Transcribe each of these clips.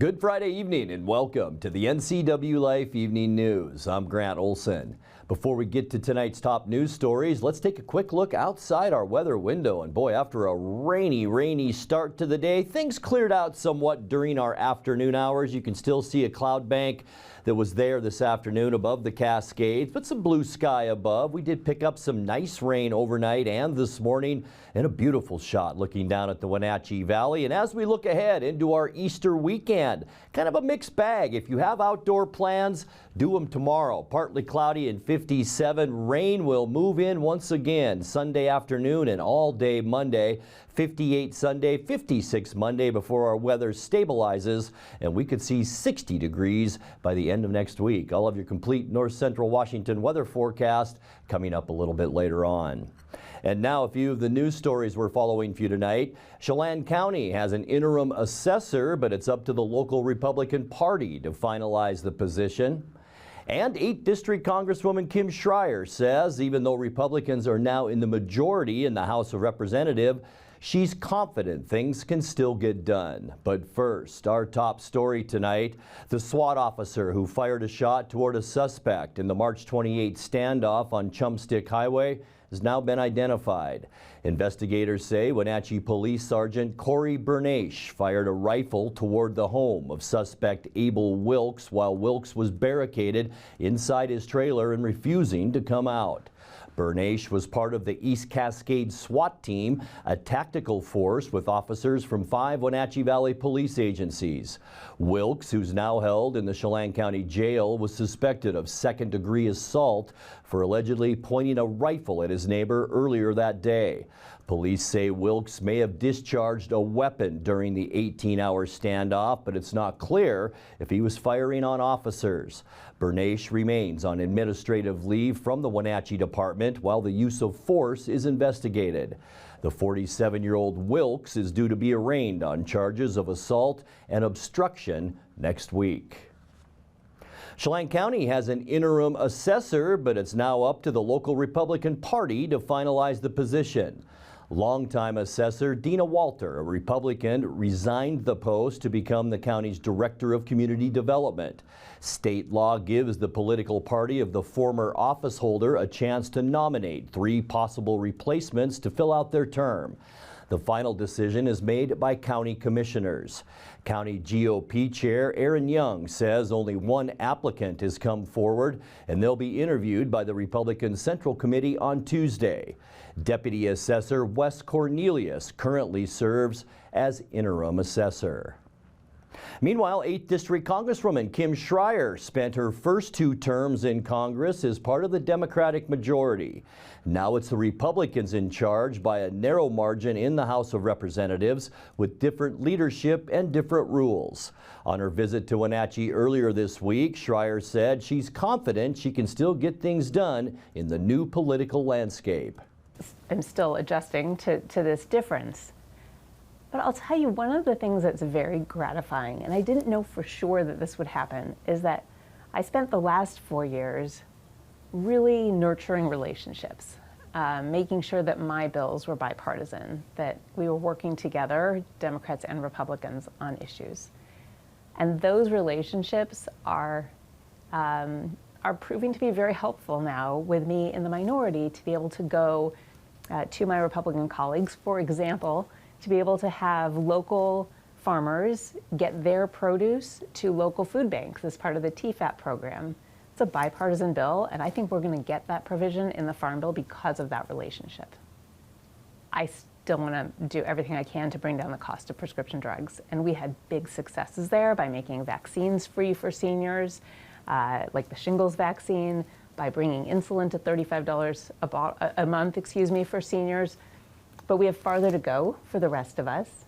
Good Friday evening and welcome to the NCWLIFE Evening News. I'm Grant Olson. Before we get to tonight's top news stories, let's take a quick look outside our weather window. And boy, after a rainy start to the day, things cleared out somewhat during our afternoon hours. You can still see a cloud bank that was there this afternoon above the Cascades, but some blue sky above. We did pick up some nice rain overnight and this morning, and a beautiful shot looking down at the Wenatchee Valley. And as we look ahead into our Easter weekend, kind of a mixed bag. If you have outdoor plans, do them tomorrow. Partly cloudy and 57. Rain will move in once again Sunday afternoon and all day Monday. 58 Sunday, 56 Monday before our weather stabilizes, and we could see 60 degrees by the end of next week. I'll have your complete north central Washington weather forecast coming up a little bit later on. And now a few of the news stories we're following for you tonight. Chelan County has an interim assessor, but it's up to the local Republican Party to finalize the position. And 8th District Congresswoman Kim Schrier says even though Republicans are now in the majority in the House of Representatives, she's confident things can still get done. But first, our top story tonight, the SWAT officer who fired a shot toward a suspect in the March 28 standoff on Chumstick Highway has now been identified. Investigators say Wenatchee Police Sergeant Corey Bernache fired a rifle toward the home of suspect Abel Wilkes while Wilkes was barricaded inside his trailer and refusing to come out. Bernache was part of the East Cascade SWAT team, a tactical force with officers from 5 Wenatchee Valley police agencies. Wilkes, who's now held in the Chelan County Jail, was suspected of second-degree assault for allegedly pointing a rifle at his neighbor earlier that day. Police say Wilkes may have discharged a weapon during the 18-hour standoff, but it's not clear if he was firing on officers. Bernache remains on administrative leave from the Wenatchee Department while the use of force is investigated. The 47-year-old Wilkes is due to be arraigned on charges of assault and obstruction next week. Chelan County has an interim assessor, but it's now up to the local Republican Party to finalize the position. Longtime assessor Dina Walter, a Republican, resigned the post to become the county's Director of Community Development. State law gives the political party of the former office holder a chance to nominate 3 possible replacements to fill out their term. The final decision is made by county commissioners. County GOP Chair Aaron Young says only 1 applicant has come forward, and they'll be interviewed by the Republican Central Committee on Tuesday. Deputy Assessor Wes Cornelius currently serves as interim assessor. Meanwhile, 8th District Congresswoman Kim Schrier spent her first 2 terms in Congress as part of the Democratic majority. Now it's the Republicans in charge by a narrow margin in the House of Representatives with different leadership and different rules. On her visit to Wenatchee earlier this week, Schrier said she's confident she can still get things done in the new political landscape. I'm still adjusting to this difference. But I'll tell you, one of the things that's very gratifying, and I didn't know for sure that this would happen, is that I spent the last 4 years really nurturing relationships, making sure that my bills were bipartisan, that we were working together, Democrats and Republicans, on issues. And those relationships are proving to be very helpful now with me in the minority to be able to go to my Republican colleagues, for example, to be able to have local farmers get their produce to local food banks as part of the TFAP program. It's a bipartisan bill, and I think we're going to get that provision in the Farm Bill because of that relationship. I still want to do everything I can to bring down the cost of prescription drugs, and we had big successes there by making vaccines free for seniors, like the shingles vaccine, by bringing insulin to $35 a month, for seniors. But we have farther to go for the rest of us.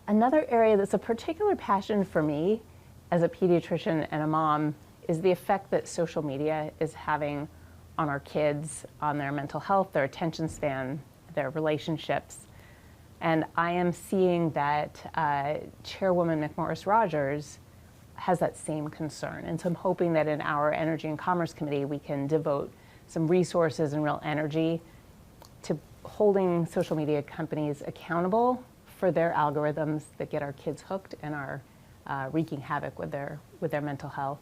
Another area that's a particular passion for me as a pediatrician and a mom is the effect that social media is having on our kids, on their mental health, their attention span, their relationships. And I am seeing that Chairwoman McMorris-Rogers has that same concern. And so I'm hoping that in our Energy and Commerce Committee, we can devote some resources and real energy to holding social media companies accountable for their algorithms that get our kids hooked and our wreaking havoc with their mental health.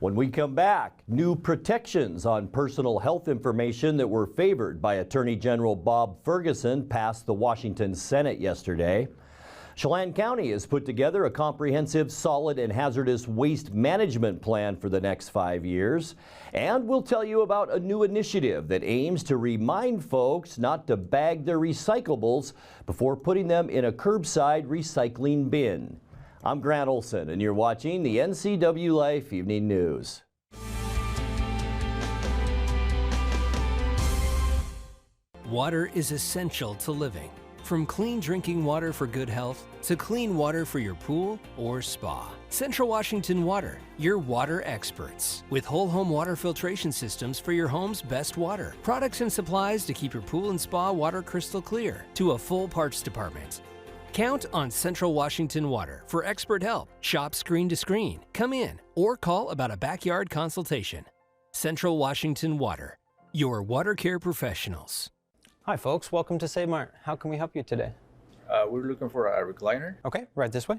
When we come back, new protections on personal health information that were favored by Attorney General Bob Ferguson passed the Washington Senate yesterday. Chelan County has put together a comprehensive solid and hazardous waste management plan for the next 5 years. And we'll tell you about a new initiative that aims to remind folks not to bag their recyclables before putting them in a curbside recycling bin. I'm Grant Olson, and you're watching the NCWLIFE Evening News. Water is essential to living. From clean drinking water for good health to clean water for your pool or spa. Central Washington Water, your water experts. With whole home water filtration systems for your home's best water. Products and supplies to keep your pool and spa water crystal clear. To a full parts department. Count on Central Washington Water for expert help. Shop screen to screen. Come in or call about a backyard consultation. Central Washington Water, your water care professionals. Hi folks, welcome to Save Mart. How can we help you today? We're looking for a recliner. Okay, right this way.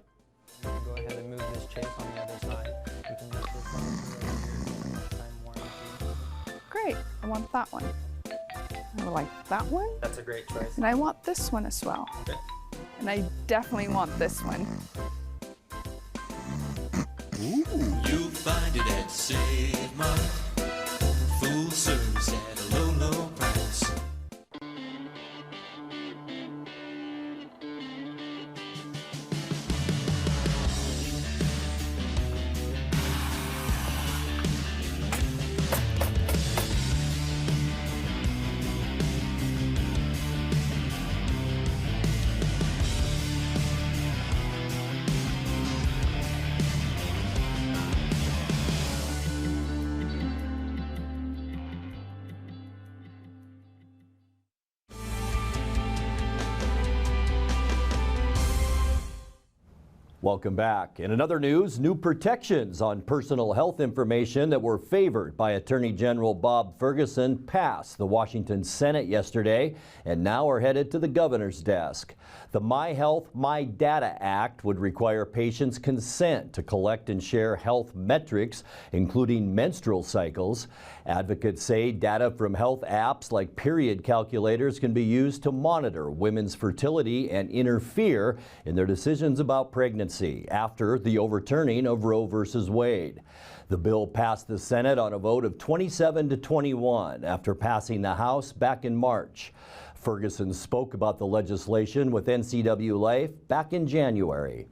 Go ahead and move this chair on the other side. You can use this one. Time warranty. Great, I want that one. I like that one. That's a great choice. And I want this one as well. Okay. And I definitely want this one. You'll find it at Save Mart. Full service at a low, low price. Welcome back. In another news, new protections on personal health information that were favored by Attorney General Bob Ferguson passed the Washington Senate yesterday and now are headed to the governor's desk. The My Health, My Data Act would require patients' consent to collect and share health metrics, including menstrual cycles. Advocates say data from health apps like period calculators can be used to monitor women's fertility and interfere in their decisions about pregnancy after the overturning of Roe v. Wade. The bill passed the Senate on a vote of 27-21 after passing the House back in March. Ferguson spoke about the legislation with NCWLIFE back in January.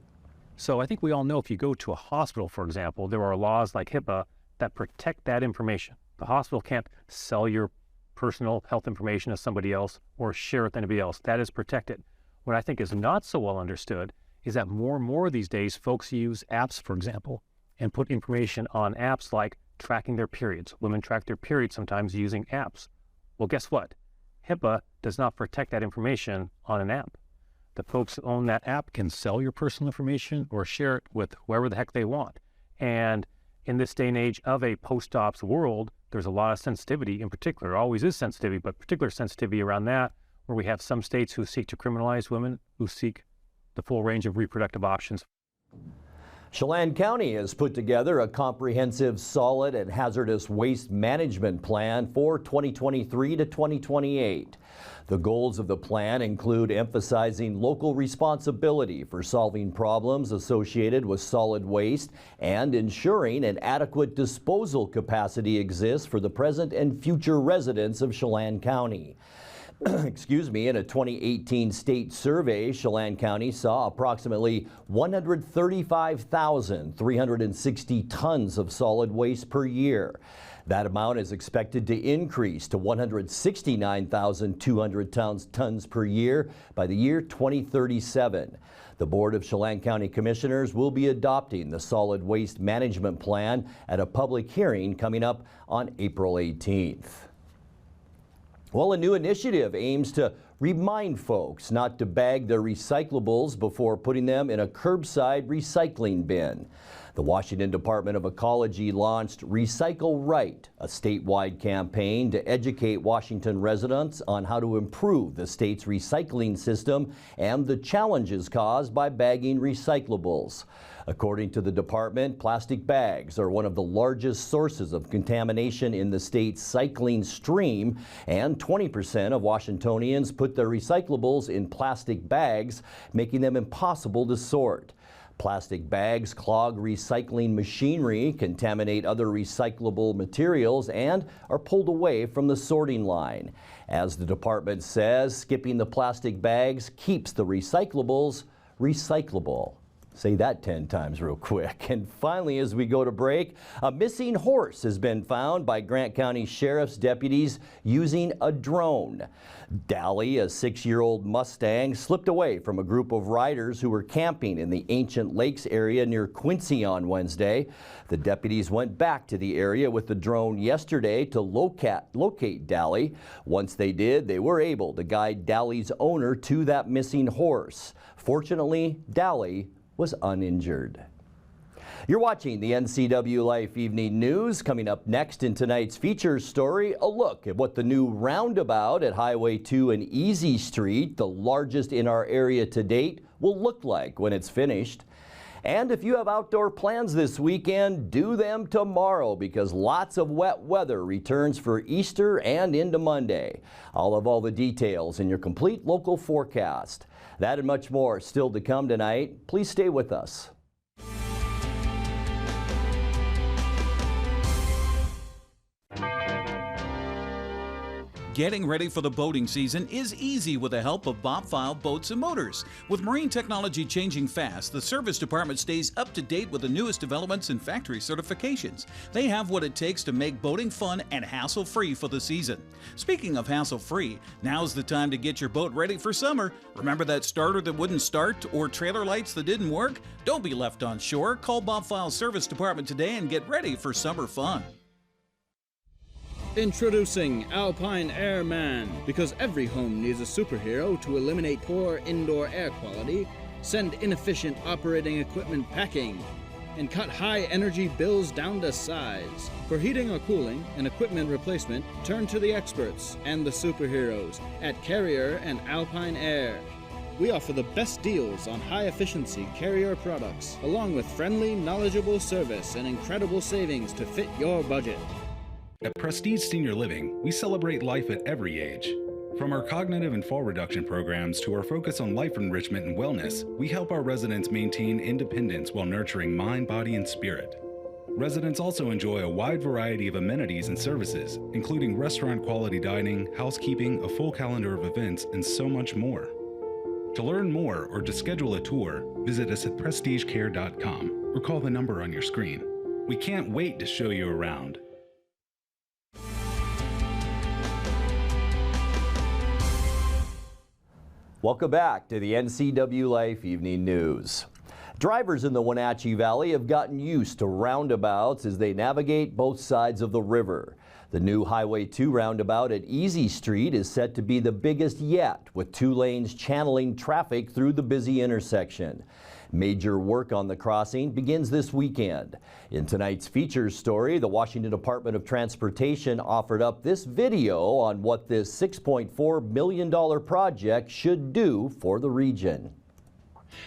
So I think we all know if you go to a hospital, for example, there are laws like HIPAA that protect that information. The hospital can't sell your personal health information to somebody else or share it with anybody else. That is protected. What I think is not so well understood is that more and more these days folks use apps, for example, and put information on apps like tracking their periods. Women track their periods sometimes using apps. Well, guess what? HIPAA does not protect that information on an app. The folks who own that app can sell your personal information or share it with whoever the heck they want. And in this day and age of a post-ops world, there's a lot of sensitivity, in particular, always is sensitivity, but particular sensitivity around that, where we have some states who seek to criminalize women, who seek the full range of reproductive options. Chelan County has put together a comprehensive solid and hazardous waste management plan for 2023 to 2028. The goals of the plan include emphasizing local responsibility for solving problems associated with solid waste and ensuring an adequate disposal capacity exists for the present and future residents of Chelan County. Excuse me, in a 2018 state survey, Chelan County saw approximately 135,360 tons of solid waste per year. That amount is expected to increase to 169,200 tons per year by the year 2037. The Board of Chelan County Commissioners will be adopting the solid waste management plan at a public hearing coming up on April 18th. Well, a new initiative aims to remind folks not to bag their recyclables before putting them in a curbside recycling bin. The Washington Department of Ecology launched Recycle Right, a statewide campaign to educate Washington residents on how to improve the state's recycling system and the challenges caused by bagging recyclables. According to the department, plastic bags are one of the largest sources of contamination in the state's cycling stream, and 20% of Washingtonians put their recyclables in plastic bags, making them impossible to sort. Plastic bags clog recycling machinery, contaminate other recyclable materials, and are pulled away from the sorting line. As the department says, skipping the plastic bags keeps the recyclables recyclable. Say that 10 times real quick. And finally, as we go to break, a missing horse has been found by Grant County Sheriff's deputies using a drone. Dally, a 6-year-old Mustang, slipped away from a group of riders who were camping in the Ancient Lakes area near Quincy on Wednesday. The deputies went back to the area with the drone yesterday to locate Dally. Once they did, they were able to guide Dally's owner to that missing horse. Fortunately, Dally was uninjured. You're watching the NCWLIFE Evening News. Coming up next in tonight's features story, a look at what the new roundabout at Highway 2 and Easy Street, the largest in our area to date, will look like when it's finished. And if you have outdoor plans this weekend, do them tomorrow because lots of wet weather returns for Easter and into Monday. I'll have all the details in your complete local forecast. That and much more still to come tonight. Please stay with us. Getting ready for the boating season is easy with the help of Bob File Boats and Motors. With marine technology changing fast, the service department stays up to date with the newest developments and factory certifications. They have what it takes to make boating fun and hassle-free for the season. Speaking of hassle-free, now's the time to get your boat ready for summer. Remember that starter that wouldn't start or trailer lights that didn't work? Don't be left on shore. Call Bob File's service department today and get ready for summer fun. Introducing Alpine Airman. Because every home needs a superhero to eliminate poor indoor air quality, send inefficient operating equipment packing, and cut high energy bills down to size. For heating or cooling and equipment replacement, turn to the experts and the superheroes at Carrier and Alpine Air. We offer the best deals on high-efficiency Carrier products, along with friendly, knowledgeable service and incredible savings to fit your budget. At Prestige Senior Living, we celebrate life at every age. From our cognitive and fall reduction programs to our focus on life enrichment and wellness, we help our residents maintain independence while nurturing mind, body, and spirit. Residents also enjoy a wide variety of amenities and services, including restaurant quality dining, housekeeping, a full calendar of events, and so much more. To learn more or to schedule a tour, visit us at prestigecare.com or call the number on your screen. We can't wait to show you around. Welcome back to the NCWLIFE Evening News. Drivers in the Wenatchee Valley have gotten used to roundabouts as they navigate both sides of the river. The new Highway 2 roundabout at Easy Street is set to be the biggest yet, with 2 lanes channeling traffic through the busy intersection. Major work on the crossing begins this weekend. In tonight's features story, the Washington Department of Transportation offered up this video on what this $6.4 million project should do for the region.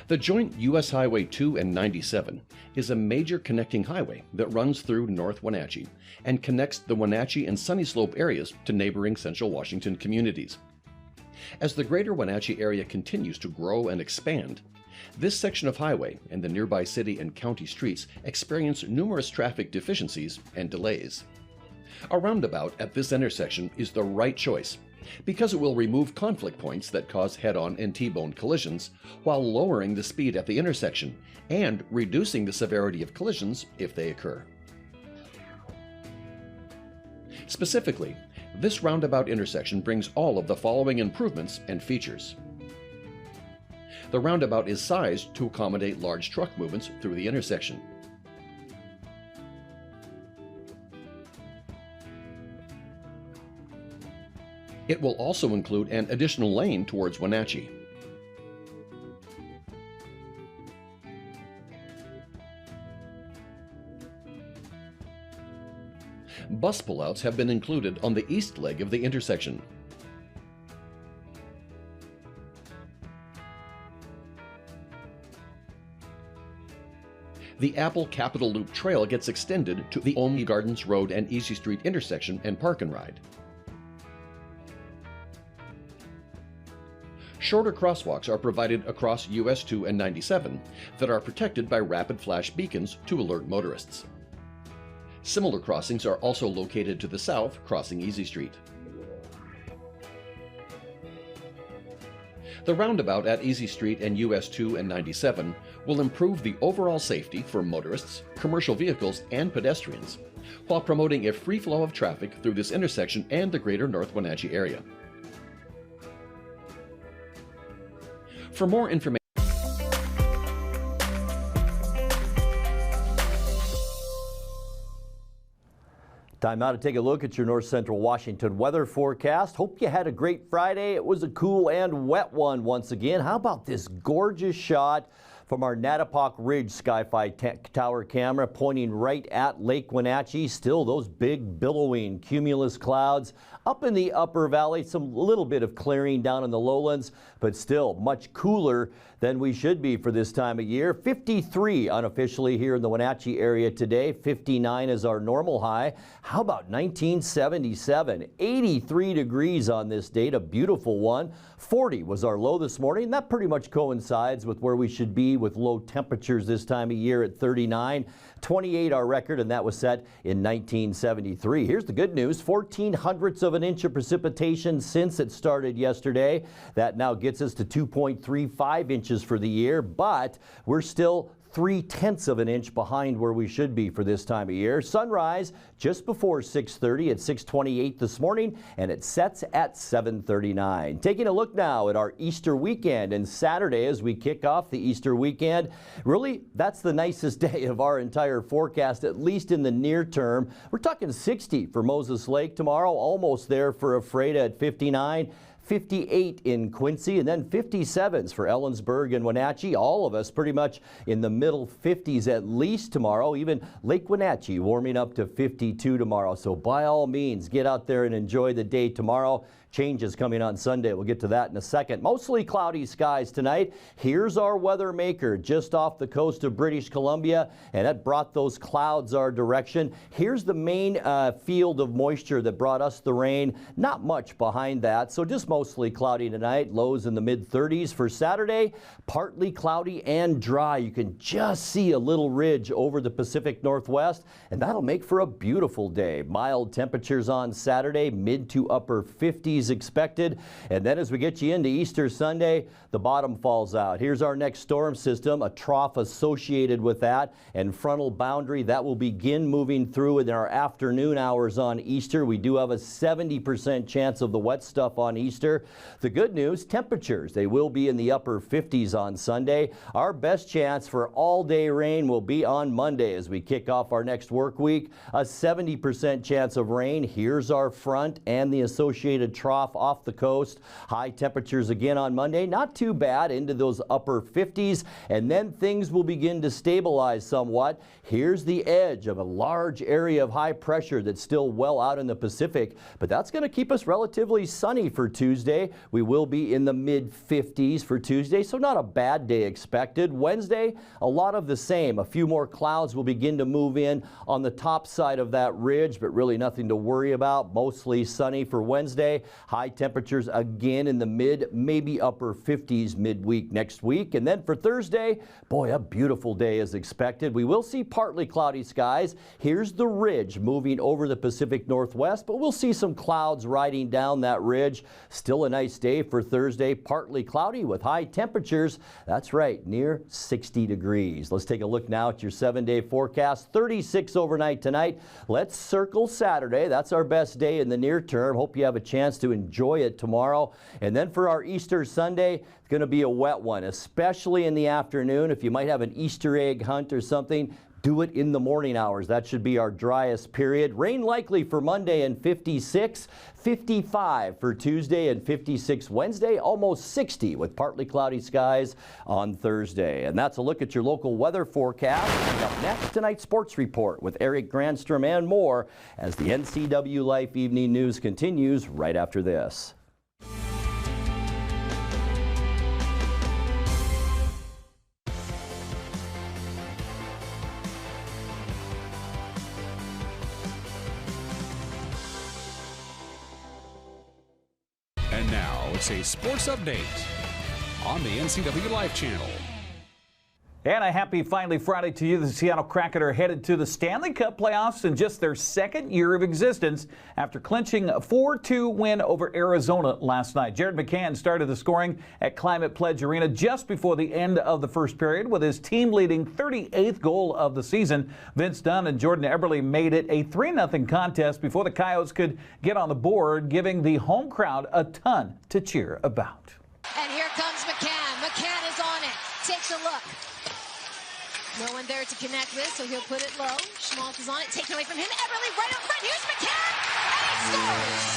The joint U.S. Highway 2 and 97 is a major connecting highway that runs through North Wenatchee and connects the Wenatchee and Sunny Slope areas to neighboring Central Washington communities. As the greater Wenatchee area continues to grow and expand, this section of highway and the nearby city and county streets experience numerous traffic deficiencies and delays. A roundabout at this intersection is the right choice because it will remove conflict points that cause head-on and T-bone collisions while lowering the speed at the intersection and reducing the severity of collisions if they occur. Specifically, this roundabout intersection brings all of the following improvements and features. The roundabout is sized to accommodate large truck movements through the intersection. It will also include an additional lane towards Wenatchee. Bus pullouts have been included on the east leg of the intersection. The Apple Capitol Loop Trail gets extended to the Olney Gardens Road and Easy Street intersection and park and ride. Shorter crosswalks are provided across US 2 and 97 that are protected by rapid flash beacons to alert motorists. Similar crossings are also located to the south, crossing Easy Street. The roundabout at Easy Street and US 2 and 97 will improve the overall safety for motorists, commercial vehicles, and pedestrians, while promoting a free flow of traffic through this intersection and the greater North Wenatchee area. For more information, time now to take a look at your North Central Washington weather forecast. Hope you had a great Friday. It was a cool and wet one once again. How about this gorgeous shot from our Nattipock Ridge Sky-Fi tower camera pointing right at Lake Wenatchee? Still those big billowing cumulus clouds up in the upper valley. Some little bit of clearing down in the lowlands, but still much cooler than we should be for this time of year. 53 unofficially here in the Wenatchee area today. 59 is our normal high. How about 1977? 83 degrees on this date, a beautiful one. 40 was our low this morning. That pretty much coincides with where we should be with low temperatures this time of year at 39. 28 our record, and that was set in 1973. Here's the good news: 0.14 of an inch of precipitation since it started yesterday. That now gets us to 2.35 inches for the year, but we're still 0.3 of an inch behind where we should be for this time of year. Sunrise just before 6:30 at 6:28 this morning, and it sets at 7:39. Taking a look now at our Easter weekend and Saturday as we kick off the Easter weekend. Really, that's the nicest day of our entire forecast, at least in the near term. We're talking 60 for Moses Lake tomorrow, almost there for Ephrata at 59. 58 in Quincy, and then 57s for Ellensburg and Wenatchee. All of us pretty much in the middle 50s at least tomorrow. Even Lake Wenatchee warming up to 52 tomorrow. So by all means, get out there and enjoy the day tomorrow. Changes coming on Sunday. We'll get to that in a second. Mostly cloudy skies tonight. Here's our weather maker just off the coast of British Columbia, and that brought those clouds our direction. Here's the main field of moisture that brought us the rain. Not much behind that, so just mostly cloudy tonight. Lows in the mid-30s for Saturday. Partly cloudy and dry. You can just see a little ridge over the Pacific Northwest, and that'll make for a beautiful day. Mild temperatures on Saturday, mid to upper 50s expected. And then as we get you into Easter Sunday, the bottom falls out. Here's our next storm system, a trough associated with that, and frontal boundary that will begin moving through in our afternoon hours on Easter. We do have a 70% chance of the wet stuff on Easter. The good news, temperatures, they will be in the upper 50s on Sunday. Our best chance for all-day rain will be on Monday as we kick off our next work week. A 70% chance of rain. Here's our front and the associated trough off the coast. High temperatures again on Monday, not too bad, into those upper 50s, and then things will begin to stabilize somewhat. Here's the edge of a large area of high pressure that's still well out in the Pacific, but that's going to keep us relatively sunny for Tuesday. We will be in the mid-50s for Tuesday, so not a bad day expected. Wednesday, a lot of the same. A few more clouds will begin to move in on the top side of that ridge, but really nothing to worry about. Mostly sunny for Wednesday. High temperatures again in the mid, maybe upper 50s midweek next week. And then for Thursday, boy, a beautiful day is expected. We will see partly cloudy skies. Here's the ridge moving over the Pacific Northwest, but we'll see some clouds riding down that ridge. Still a nice day for Thursday, partly cloudy with high temperatures. That's right, near 60 degrees. Let's take a look now at your 7-day forecast. 36 overnight tonight. Let's circle Saturday. That's our best day in the near term. Hope you have a chance to enjoy it tomorrow. And then for our Easter Sunday, it's going to be a wet one, especially in the afternoon. If you might have an Easter egg hunt or something, do it in the morning hours. That should be our driest period. Rain likely for Monday and 56, 55 for Tuesday and 56 Wednesday, almost 60 with partly cloudy skies on Thursday. And that's a look at your local weather forecast. And up next, tonight's sports report with Eric Granstrom and more as the NCWLIFE Evening News continues right after this. And now it's a sports update on the NCWLIFE channel. And a happy Finally Friday to you. The Seattle Kraken are headed to the Stanley Cup playoffs in just their second year of existence after clinching a 4-2 win over Arizona last night. Jared McCann started the scoring at Climate Pledge Arena just before the end of the first period with his team-leading 38th goal of the season. Vince Dunn and Jordan Eberle made it a 3-0 contest before the Coyotes could get on the board, giving the home crowd a ton to cheer about. And here comes McCann. McCann is on it. Takes a look. No one there to connect with, so he'll put it low. Schmaltz is on it, taken away from him. Eberle right up front. Here's McCann, and he scores!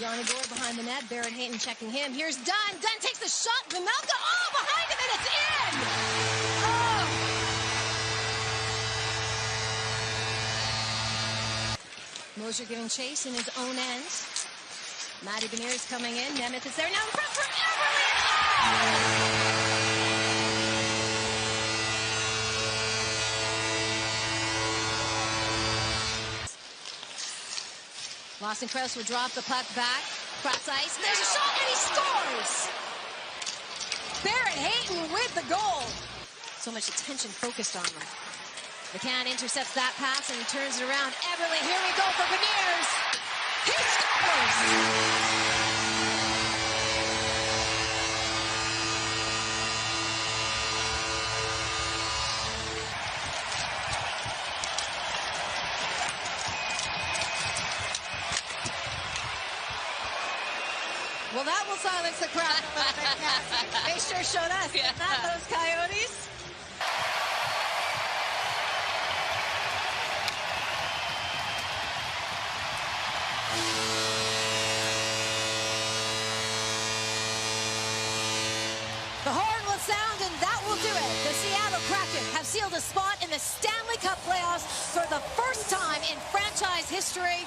Yanni Gore behind the net. Barrett Hayton checking him. Here's Dunn. Dunn takes the shot. Vimelka, oh, behind him, and it's in! Oh! Mosier giving chase in his own end. Matty Beniers coming in. Nemeth is there now in front for Eberle. Lawson Krause will drop the puck back. Cross ice. There's a shot and he scores! Barrett Hayton with the goal. So much attention focused on them. McCann intercepts that pass and he turns it around. Eberle, here we go for Beniers. He scores! Well, that will silence the crowd a little bit, Cassie. They sure showed us, not those Coyotes. The horn will sound, and that will do it. The Seattle Kraken have sealed a spot in the Stanley Cup playoffs for the first time in franchise history.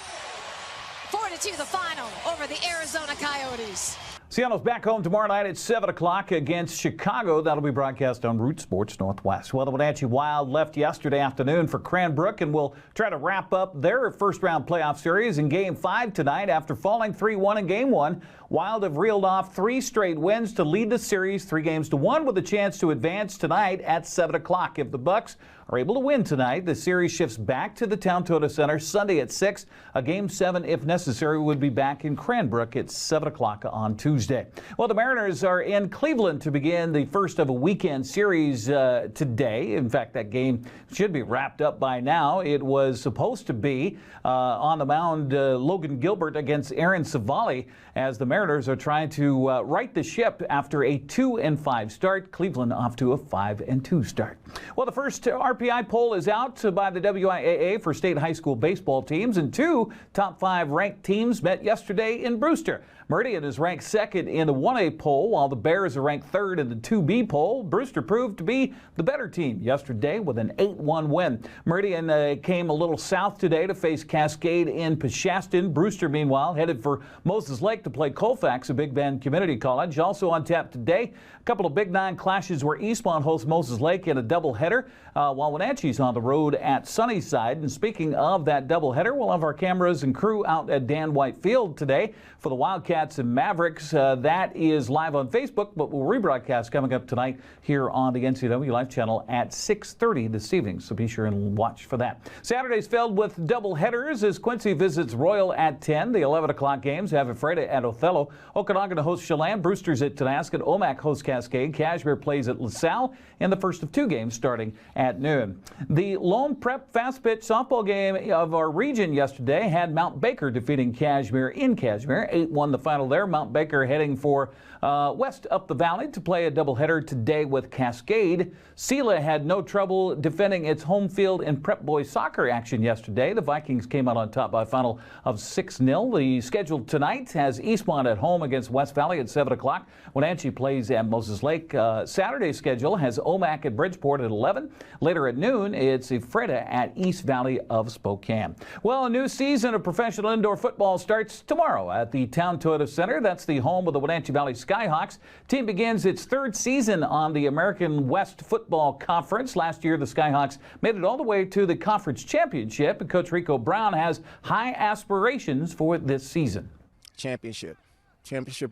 4-2 the final over the Arizona Coyotes. Seattle's back home tomorrow night at 7 o'clock against Chicago. That'll be broadcast on Root Sports Northwest. Well, the Wenatchee Wild left yesterday afternoon for Cranbrook and will try to wrap up their first-round playoff series in Game 5 tonight after falling 3-1 in Game 1. Wild have reeled off 3 straight wins to lead the series 3-1 with a chance to advance tonight at 7 o'clock. If the Bucks are able to win tonight, the series shifts back to the Town Toyota Center Sunday at 6. A Game 7, if necessary, would be back in Cranbrook at 7 o'clock on Tuesday. Well, the Mariners are in Cleveland to begin the first of a weekend series today. In fact, that game should be wrapped up by now. It was supposed to be on the mound Logan Gilbert against Aaron Savali as the Mariners are trying to right the ship after a 2-5 start. Cleveland off to a 5-2 start. Well, the first RPI poll is out by the WIAA for state high school baseball teams, and 2 top 5 ranked teams met yesterday in Brewster. Meridian is ranked second in the 1A poll, while the Bears are ranked third in the 2B poll. Brewster proved to be the better team yesterday with an 8-1 win. Meridian came a little south today to face Cascade in Peshastin. Brewster, meanwhile, headed for Moses Lake to play Colfax, a Big Bend Community College. Also on tap today, a couple of Big 9 clashes where Eastmont hosts Moses Lake in a doubleheader, while Wenatchee's on the road at Sunnyside. And speaking of that doubleheader, we'll have our cameras and crew out at Dan White Field today for the Wildcats and Mavericks. That is live on Facebook, but we'll rebroadcast coming up tonight here on the NCWLIFE channel at 6:30 this evening, so be sure and watch for that. Saturday's filled with double headers as Quincy visits Royal at 10. The 11 o'clock games have Ephrata at Othello. Okanagan hosts Chelan. Brewster's at Tonasket. Omak hosts Cascade. Cashmere plays at LaSalle in the first of 2 games starting at noon. afternoon. The lone prep fast pitch softball game of our region yesterday had Mount Baker defeating Cashmere in Cashmere. 8-1 the final there. Mount Baker heading for west up the valley to play a doubleheader today with Cascade. Sela had no trouble defending its home field in prep boys soccer action yesterday. The Vikings came out on top by a final of 6-0. The schedule tonight has Eastmont at home against West Valley at 7 o'clock. Wenatchee plays at Moses Lake. Saturday's schedule has Omak at Bridgeport at 11. Later at noon, it's Ephrata at East Valley of Spokane. Well, a new season of professional indoor football starts tomorrow at the Town Toyota Center. That's the home of the Wenatchee Valley Skyhawks. Team begins its third season on the American West Football Conference. Last year, the Skyhawks made it all the way to the conference championship, and Coach Rico Brown has high aspirations for this season. Championship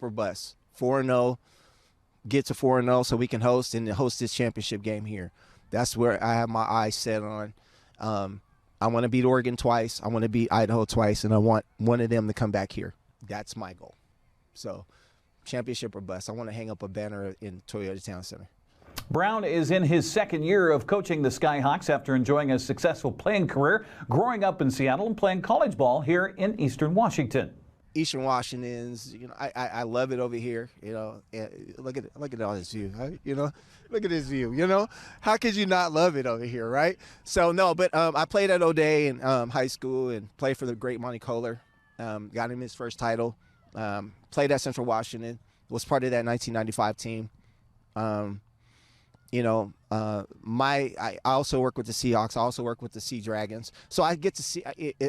or bust. 4-0, get to 4-0 so we can host this championship game here. That's where I have my eyes set on. I want to beat Oregon twice. I want to beat Idaho twice, and I want one of them to come back here. That's my goal. So, championship or bust. I want to hang up a banner in Toyota Town Center. Brown is in his second year of coaching the Skyhawks after enjoying a successful playing career, growing up in Seattle and playing college ball here in Eastern Washington. Eastern Washington's, I love it over here. Look at all this view. Right? Look at this view. How could you not love it over here, right? So no, but I played at O'Day in high school and played for the great Monty Kohler. Got him his first title. Played at Central Washington. Was part of that 1995 team. I also work with the Seahawks. I also work with the Sea Dragons. So I get to see.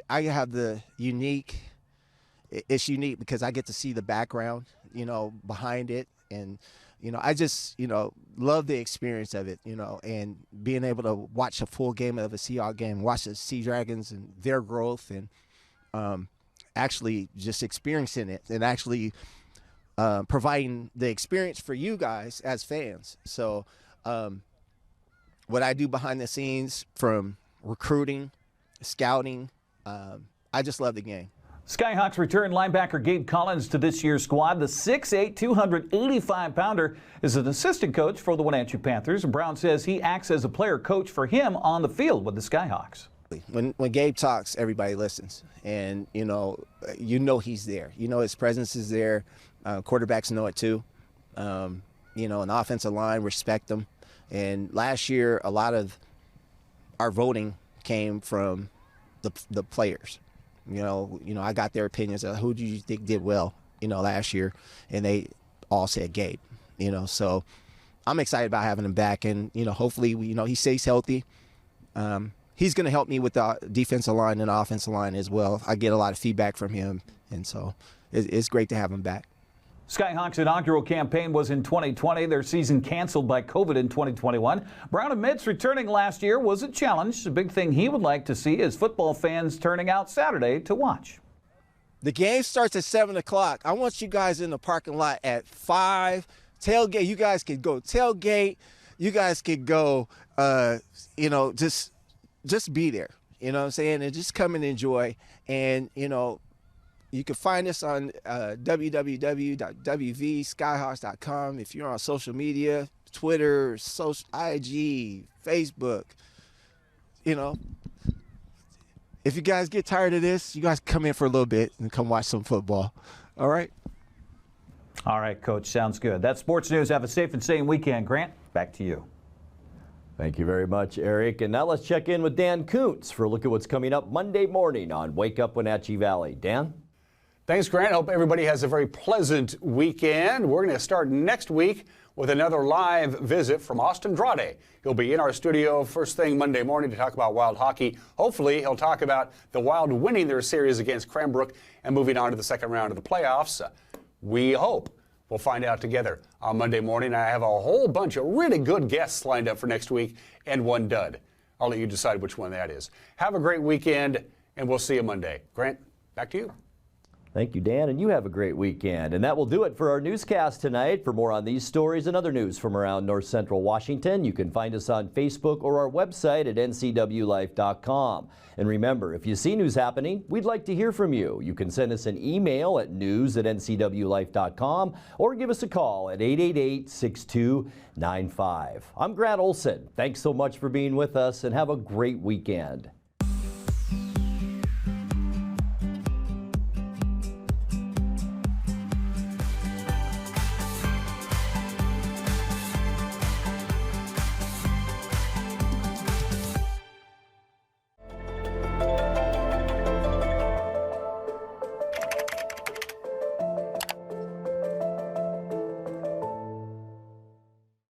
I have the unique. It's unique because I get to see the background, behind it, and I just love the experience of it, and being able to watch a full game of a Seahawks game, watch the Sea Dragons and their growth, and actually just experiencing it and actually providing the experience for you guys as fans. So what I do behind the scenes, from recruiting, scouting, I just love the game. Skyhawks return linebacker Gabe Collins to this year's squad. The 6'8", 285-pounder is an assistant coach for the Wenatchee Panthers. And Brown says he acts as a player coach for him on the field with the Skyhawks. When Gabe talks, everybody listens. And, he's there. His presence is there. Quarterbacks know it too. An offensive line, respect them. And last year, a lot of our voting came from the players. I got their opinions of who do you think did well, last year, and they all said Gabe, so I'm excited about having him back, and, hopefully, he stays healthy. He's going to help me with the defensive line and offensive line as well. I get a lot of feedback from him, and so it's great to have him back. Skyhawks' inaugural campaign was in 2020. Their season canceled by COVID in 2021. Brown admits returning last year was a challenge. The big thing he would like to see is football fans turning out Saturday to watch. The game starts at 7 o'clock. I want you guys in the parking lot at 5. Tailgate. You guys could go tailgate. You guys could go, just be there. You know what I'm saying? And just come and enjoy. And, you can find us on www.wvskyhawks.com. If you're on social media, Twitter, IG, Facebook, if you guys get tired of this, you guys come in for a little bit and come watch some football. All right? All right, Coach. Sounds good. That's sports news. Have a safe and sane weekend. Grant, back to you. Thank you very much, Eric. And now let's check in with Dan Kuntz for a look at what's coming up Monday morning on Wake Up Wenatchee Valley. Dan? Thanks, Grant. Hope everybody has a very pleasant weekend. We're going to start next week with another live visit from Austin Drade. He'll be in our studio first thing Monday morning to talk about Wild hockey. Hopefully, he'll talk about the Wild winning their series against Cranbrook and moving on to the second round of the playoffs. We hope. We'll find out together on Monday morning. I have a whole bunch of really good guests lined up for next week and one dud. I'll let you decide which one that is. Have a great weekend, and we'll see you Monday. Grant, back to you. Thank you, Dan, and you have a great weekend. And that will do it for our newscast tonight. For more on these stories and other news from around North Central Washington, you can find us on Facebook or our website at ncwlife.com. And remember, if you see news happening, we'd like to hear from you. You can send us an email at news@ncwlife.com or give us a call at 888-6295. I'm Grant Olson. Thanks so much for being with us and have a great weekend.